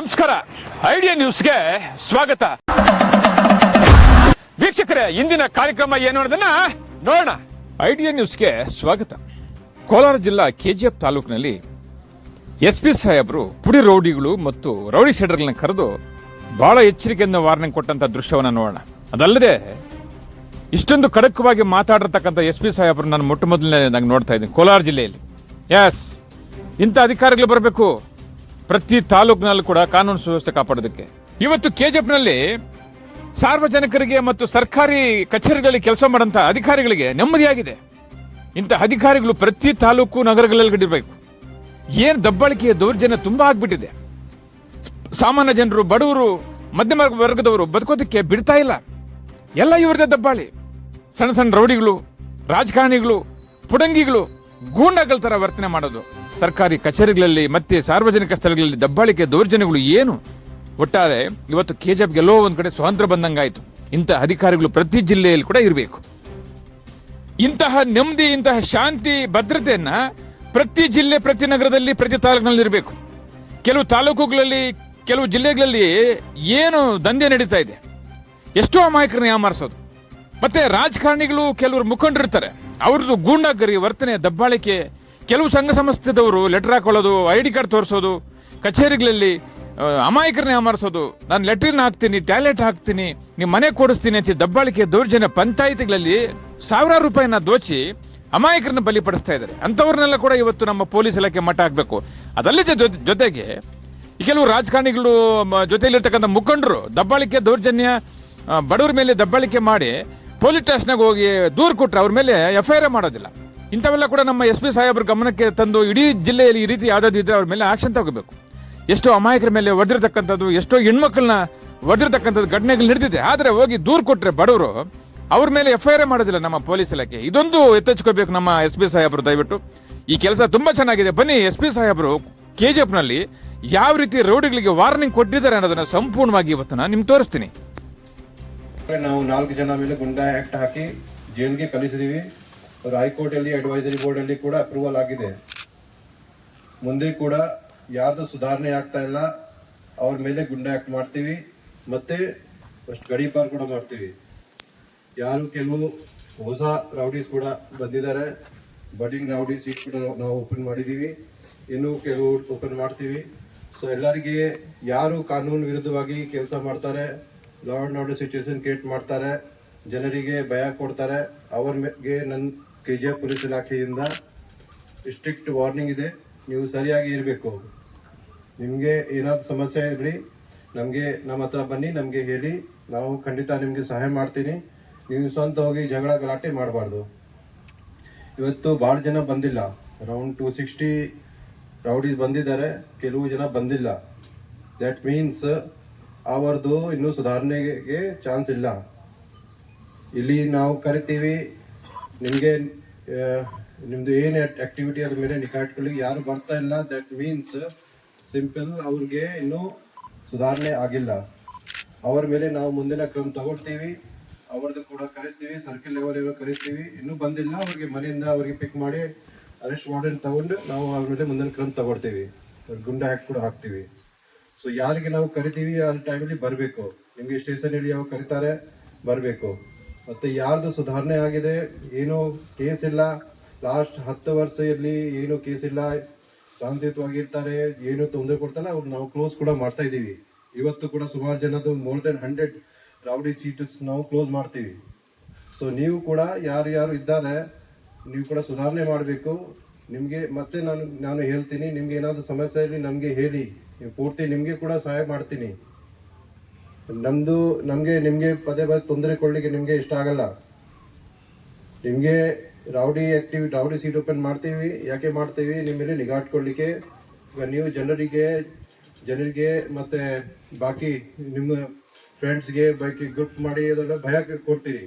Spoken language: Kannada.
ನಮಸ್ಕಾರ. ಐಡಿಯಾ ನ್ಯೂಸ್ಗೆ ಸ್ವಾಗತ. ವೀಕ್ಷಕರೇ, ಇಂದಿನ ಕಾರ್ಯಕ್ರಮ ಏನು ಅನ್ನೋದನ್ನ ನೋಡೋಣ. ಐಡಿಯಾ ನ್ಯೂಸ್ಗೆ ಸ್ವಾಗತ. ಕೋಲಾರ ಜಿಲ್ಲಾ ಕೆಜಿಎಫ್ ತಾಲೂಕಿನಲ್ಲಿ ಎಸ್ಪಿ ಸಾಹೇಬರು ಪುಡಿ ರೌಡಿಗಳು ಮತ್ತು ರೌಡಿ ಶೆಡರ್ಗಳನ್ನ ಕರೆದು ಬಹಳ ಎಚ್ಚರಿಕೆಯಿಂದ ವಾರ್ನಿಂಗ್ ಕೊಟ್ಟಂತ ದೃಶ್ಯವನ್ನು ನೋಡೋಣ. ಅದಲ್ಲದೆ ಇಷ್ಟೊಂದು ಖಡಕವಾಗಿ ಮಾತಾಡಿರ್ತಕ್ಕಂಥ ಎಸ್ಪಿ ಸಾಹೇಬರು ನಾನು ಮೊಟ್ಟ ಮೊದಲನೇ ನೋಡ್ತಾ ಇದ್ದೀನಿ ಕೋಲಾರ ಜಿಲ್ಲೆಯಲ್ಲಿ. ಎಸ್, ಇಂಥ ಅಧಿಕಾರಿಗಳು ಬರಬೇಕು ಪ್ರತಿ ತಾಲೂಕಿನಲ್ಲೂ ಕೂಡ ಕಾನೂನು ಸುವ್ಯವಸ್ಥೆ ಕಾಪಾಡೋದಕ್ಕೆ. ಇವತ್ತು ಕೆಜಿಎಫ್ನಲ್ಲಿ ಸಾರ್ವಜನಿಕರಿಗೆ ಮತ್ತು ಸರ್ಕಾರಿ ಕಚೇರಿಗಳಲ್ಲಿ ಕೆಲಸ ಮಾಡೋಂಥ ಅಧಿಕಾರಿಗಳಿಗೆ ನೆಮ್ಮದಿಯಾಗಿದೆ. ಇಂಥ ಅಧಿಕಾರಿಗಳು ಪ್ರತಿ ತಾಲೂಕು ನಗರಗಳಲ್ಲಿ ಇರಬೇಕು. ಏನು ದಬ್ಬಾಳಿಕೆಯ ದೌರ್ಜನ್ಯ ತುಂಬಾ ಆಗ್ಬಿಟ್ಟಿದೆ. ಸಾಮಾನ್ಯ ಜನರು, ಬಡವರು, ಮಧ್ಯಮ ವರ್ಗದವರು ಬದುಕೋದಕ್ಕೆ ಬಿಡ್ತಾ ಇಲ್ಲ. ಎಲ್ಲ ಇವರದೇ ದಬ್ಬಾಳಿ. ಸಣ್ಣ ಸಣ್ಣ ರೌಡಿಗಳು, ರಾಜಕಾರಣಿಗಳು, ಪುಡಂಗಿಗಳು, ಗೂಂಡಾಗಳ ತರ ವರ್ತನೆ ಮಾಡೋದು. ಸರ್ಕಾರಿ ಕಚೇರಿಗಳಲ್ಲಿ ಮತ್ತೆ ಸಾರ್ವಜನಿಕ ಸ್ಥಳಗಳಲ್ಲಿ ದಬ್ಬಾಳಿಕೆ ದೌರ್ಜನ್ಯಗಳು ಏನು. ಒಟ್ಟಾರೆ ಇವತ್ತು ಕೆಜಿಎಫ್ಗೆ ಎಲ್ಲೋ ಒಂದ್ ಕಡೆ ಸ್ವಾತಂತ್ರ್ಯ ಬಂದಂಗಾಯ್ತು. ಇಂತಹ ಅಧಿಕಾರಿಗಳು ಪ್ರತಿ ಜಿಲ್ಲೆಯಲ್ಲಿ ಕೂಡ ಇರಬೇಕು. ಇಂತಹ ನೆಮ್ಮದಿ, ಇಂತಹ ಶಾಂತಿ, ಭದ್ರತೆಯನ್ನ ಪ್ರತಿ ಜಿಲ್ಲೆ, ಪ್ರತಿ ನಗರದಲ್ಲಿ, ಪ್ರತಿ ತಾಲೂಕಿನಲ್ಲಿ ಇರಬೇಕು. ಕೆಲವು ತಾಲೂಕುಗಳಲ್ಲಿ, ಕೆಲವು ಜಿಲ್ಲೆಗಳಲ್ಲಿ ಏನು ದಂಧೆ ನಡೀತಾ ಇದೆ, ಎಷ್ಟೋ ಅಮಾಯಕರನ್ನ ಯಾಮಾರಿಸೋದು. ಮತ್ತೆ ರಾಜಕಾರಣಿಗಳು, ಕೆಲವರು ಮುಖಂಡರಿರ್ತಾರೆ, ಅವ್ರದ್ದು ಗೂಂಡಾಗರಿ ವರ್ತನೆ, ದಬ್ಬಾಳಿಕೆ. ಕೆಲವು ಸಂಘ ಸಂಸ್ಥೆದವರು ಲೆಟರ್ ಹಾಕೊಳ್ಳೋದು, ID ಕಾರ್ಡ್ ತೋರಿಸೋದು, ಕಚೇರಿಗಳಲ್ಲಿ ಅಮಾಯಕರನ್ನ ಯಾಮಾರಿಸೋದು. ನಾನು ಲೆಟ್ರಿನ್ ಹಾಕ್ತೀನಿ, ಟ್ಯಾಲೆಂಟ್ ಹಾಕ್ತೀನಿ, ನಿಮ್ಮ ಮನೆ ಕೊಡಿಸ್ತೀನಿ ಅಂತ ದಬ್ಬಾಳಿಕೆ ದೌರ್ಜನ್ಯ ಪಂಚಾಯಿತಿಗಳಲ್ಲಿ ಸಾವಿರಾರು ರೂಪಾಯಿನ ದೋಚಿ ಅಮಾಯಕರನ್ನ ಬಲಿಪಡಿಸ್ತಾ ಇದ್ದಾರೆ. ಅಂಥವ್ರನ್ನೆಲ್ಲ ಕೂಡ ಇವತ್ತು ನಮ್ಮ ಪೊಲೀಸ್ ಇಲಾಖೆ ಮಟ್ಟ ಹಾಕಬೇಕು. ಅದಲ್ಲದೆ ಜೊತೆಗೆ ಕೆಲವು ರಾಜಕಾರಣಿಗಳು ಜೊತೆಯಲ್ಲಿರ್ತಕ್ಕಂಥ ಮುಖಂಡರು ದಬ್ಬಾಳಿಕೆ ದೌರ್ಜನ್ಯ, ಬಡವರ ಮೇಲೆ ದಬ್ಬಾಳಿಕೆ ಮಾಡಿ ಪೊಲೀಸ್ ಸ್ಟೇಷನ್ಗೆ ಹೋಗಿ ದೂರು ಕೊಟ್ಟರೆ ಅವ್ರ ಮೇಲೆ FIR ಮಾಡೋದಿಲ್ಲ. ಇಂಥವೆಲ್ಲ ಕೂಡ ನಮ್ಮ SP ಸಾಹೇಬ್ರ ಗಮನಕ್ಕೆ ತಂದು ಇಡೀ ಜಿಲ್ಲೆಯಲ್ಲಿ ಈ ರೀತಿ ಯಾವ್ದಾದ್ರು ಇದ್ರೆ ಅವ್ರ ಮೇಲೆ ಆಕ್ಷನ್ ತಗೋಬೇಕು. ಎಷ್ಟೋ ಅಮಾಯಕರ ಮೇಲೆ ಒಡೆದಿರ್ತಕ್ಕಂಥದ್ದು, ಎಷ್ಟೋ ಹೆಣ್ಮಕ್ಳನ್ನ ಒಡೆದಿರ್ತಕ್ಕಂಥದ್ದು ಘಟನೆಗಳು ನಡೆದಿದೆ. ಆದ್ರೆ ಹೋಗಿ ದೂರು ಕೊಟ್ರೆ ಬಡವರು, ಅವ್ರ ಮೇಲೆ FIR ಮಾಡೋದಿಲ್ಲ ನಮ್ಮ ಪೊಲೀಸ್ ಇಲಾಖೆ. ಇದೊಂದು ಎಚ್ಚೆತ್ಕೋಬೇಕು ನಮ್ಮ SP ಸಾಹೇಬರು. ದಯವಿಟ್ಟು ಈ ಕೆಲಸ ತುಂಬಾ ಚೆನ್ನಾಗಿದೆ. ಬನ್ನಿ, SP ಸಾಹೇಬರು KGF ನಲ್ಲಿ ಯಾವ ರೀತಿ ರೌಡಿಗಳಿಗೆ ವಾರ್ನಿಂಗ್ ಕೊಟ್ಟಿದ್ದಾರೆ ಅನ್ನೋದನ್ನ ಸಂಪೂರ್ಣವಾಗಿ ಇವತ್ತು ನಾನು ನಿಮ್ಗೆ ತೋರಿಸ್ತೀನಿ. ನಾವು 4 ಜನ ಮೇಲೆ ಗುಂಡಾ ಆಕ್ಟ್ ಹಾಕಿ ಜೈಲ್ಗೆ ಕಳಿಸಿದೀವಿ. ಹೈಕೋರ್ಟ್ ಅಲ್ಲಿ ಅಡ್ವೈಸರಿ ಬೋರ್ಡ್ ಅಲ್ಲಿ ಕೂಡ ಅಪ್ರೂವಲ್ ಆಗಿದೆ. ಮುಂದೆ ಕೂಡ ಯಾರ್ದು ಸುಧಾರಣೆ ಆಗ್ತಾ ಇಲ್ಲ, ಅವ್ರ ಮೇಲೆ ಗುಂಡಾ ಆಕ್ಟ್ ಮಾಡ್ತೀವಿ. ಮತ್ತೆ ಗಡೀಪಾರ್ ಕೂಡ ಮಾಡ್ತೀವಿ. ಯಾರು ಕೆಲವು ಹೊಸ ರೌಡೀಸ್ ಕೂಡ ಬಂದಿದ್ದಾರೆ. ಬಡ್ಡಿಂಗ್ ರೌಡಿ ಸೀಟ್ ಕೂಡ ನಾವು ಓಪನ್ ಮಾಡಿದೀವಿ, ಇನ್ನು ಕೆಲವು ಓಪನ್ ಮಾಡ್ತೀವಿ. ಸೊ ಎಲ್ಲರಿಗೆ ಯಾರು ಕಾನೂನು ವಿರುದ್ಧವಾಗಿ ಕೆಲಸ ಮಾಡ್ತಾರೆ, law and order situation create ಮಾಡ್ತಾರೆ, ಜನರಿಗೆ ಭಯ ಕೊಡ್ತಾರೆ, ಅವ್ರಿಗೆ ನನ್ನ KGF ಪೊಲೀಸ್ ಇಲಾಖೆಯಿಂದ ಸ್ಟ್ರಿಕ್ಟ್ ವಾರ್ನಿಂಗ್ ಇದೆ. ನೀವು ಸರಿಯಾಗಿ ಇರಬೇಕು. ನಿಮಗೆ ಏನಾದ್ರು ಸಮಸ್ಯೆ ಇರಲಿ, ನಮ್ಮ ಹತ್ರ ಬನ್ನಿ, ನಮಗೆ ಹೇಳಿ, ನಾವು ಖಂಡಿತ ನಿಮಗೆ ಸಹಾಯ ಮಾಡ್ತೀನಿ. ನೀವು ಸ್ವಂತ ಹೋಗಿ ಜಗಳ ಗಲಾಟೆ ಮಾಡಬಾರ್ದು. ಇವತ್ತು ಭಾಳ ಜನ ಬಂದಿಲ್ಲ, ಅರೌಂಡ್ 260 ರೌಡೀಸ್ ಬಂದಿದ್ದಾರೆ, ಕೆಲವು ಜನ ಬಂದಿಲ್ಲ. ದ್ಯಾಟ್ ಮೀನ್ಸ್ ಅವರದು ಇನ್ನೂ ಸುಧಾರಣೆಗೆ ಚಾನ್ಸ್ ಇಲ್ಲ. ಇಲ್ಲಿ ನಾವು ಕರಿತೀವಿ, ನಿಮ್ದು ಏನು ಆಕ್ಟಿವಿಟಿ ಅದ್ರ ಮೇಲೆ ನಿಗಾ ಇಟ್ಕೊಳ್ಳಿ. ಯಾರು ಬರ್ತಾ ಇಲ್ಲ, ದಟ್ ಮೀನ್ಸ್ ಸಿಂಪಲ್ ಅವ್ರಿಗೆ ಇನ್ನೂ ಸುಧಾರಣೆ ಆಗಿಲ್ಲ. ಅವ್ರ ಮೇಲೆ ನಾವು ಮುಂದಿನ ಕ್ರಮ ತಗೊಳ್ತೀವಿ. ಅವ್ರದ್ದು ಕೂಡ ಕರೆಸ್ತೀವಿ, ಸರ್ಕಲ್ ಲೆವೆಲ್ ಕರೆಸ್ತೀವಿ. ಇನ್ನೂ ಬಂದಿಲ್ಲ, ಅವ್ರಿಗೆ ಮನೆಯಿಂದ ಅವ್ರಿಗೆ ಪಿಕ್ ಮಾಡಿ ಅರೆಸ್ಟ್ ವಾರೆಂಟ್ ತಗೊಂಡು ನಾವು ಅವ್ರ ಮೇಲೆ ಮುಂದಿನ ಕ್ರಮ ತಗೊಳ್ತೀವಿ. ಗುಂಡಾ ಆಕ್ಟ್ ಕೂಡ ಹಾಕ್ತೀವಿ. ಸೊ ಯಾರಿಗೆ ನಾವು ಕರಿತೀವಿ ಆ ಟೈಮಲ್ಲಿ ಬರಬೇಕು. ನಿಮಗೆ ಸ್ಟೇಷನಲ್ಲಿ ಯಾವ ಕರೀತಾರೆ ಬರಬೇಕು. ಮತ್ತೆ ಯಾರ್ದು ಸುಧಾರಣೆ ಆಗಿದೆ, ಏನೋ ಕೇಸ್ ಇಲ್ಲ, ಲಾಸ್ಟ್ 10 ವರ್ಷದಲ್ಲಿ ಏನೋ ಕೇಸ್ ಇಲ್ಲ, ಶಾಂತಿಯುತವಾಗಿರ್ತಾರೆ, ಏನು ತೊಂದರೆ ಕೊಡ್ತಾರಲ್ಲ, ಅವ್ರು ನಾವು ಕ್ಲೋಸ್ ಕೂಡ ಮಾಡ್ತಾ ಇದ್ದೀವಿ. ಇವತ್ತು ಕೂಡ ಸುಮಾರು ಜನದ್ದು more than 100 ರೌಡಿ ಸೀಟ್ಸ್ ನಾವು ಕ್ಲೋಸ್ ಮಾಡ್ತೀವಿ. ಸೊ ನೀವು ಕೂಡ ಯಾರು ಇದ್ದಾರೆ, ನೀವು ಕೂಡ ಸುಧಾರಣೆ ಮಾಡಬೇಕು. ನಿಮಗೆ ಮತ್ತೆ ನಾನು ಹೇಳ್ತೀನಿ, ನಿಮ್ಗೆ ಏನಾದರೂ ಸಮಸ್ಯೆ ಇರಲಿ ನಮಗೆ ಹೇಳಿ, ನೀವು ಪೂರ್ತಿ ನಿಮಗೆ ಕೂಡ ಸಹಾಯ ಮಾಡ್ತೀನಿ. ನಿಮಗೆ ಪದೇ ತೊಂದರೆ ಕೊಡ್ಲಿಕ್ಕೆ ನಿಮಗೆ ಇಷ್ಟ ಆಗಲ್ಲ. ನಿಮಗೆ ರೌಡಿ ಸೀಟ್ ಓಪನ್ ಮಾಡ್ತೀವಿ. ಯಾಕೆ ಮಾಡ್ತೀವಿ? ನಿಮ್ಮ ಮೇಲೆ ನಿಗಾ ಇಟ್ಕೊಳ್ಳಿಕ್ಕೆ. ನೀವು ಜನರಿಗೆ ಮತ್ತೆ ಬಾಕಿ ನಿಮ್ಮ ಫ್ರೆಂಡ್ಸ್ಗೆ ಬಾಕಿ ಗ್ರೂಪ್ ಮಾಡಿ ಅದೆಲ್ಲ ಭಯ ಕೊಡ್ತೀರಿ.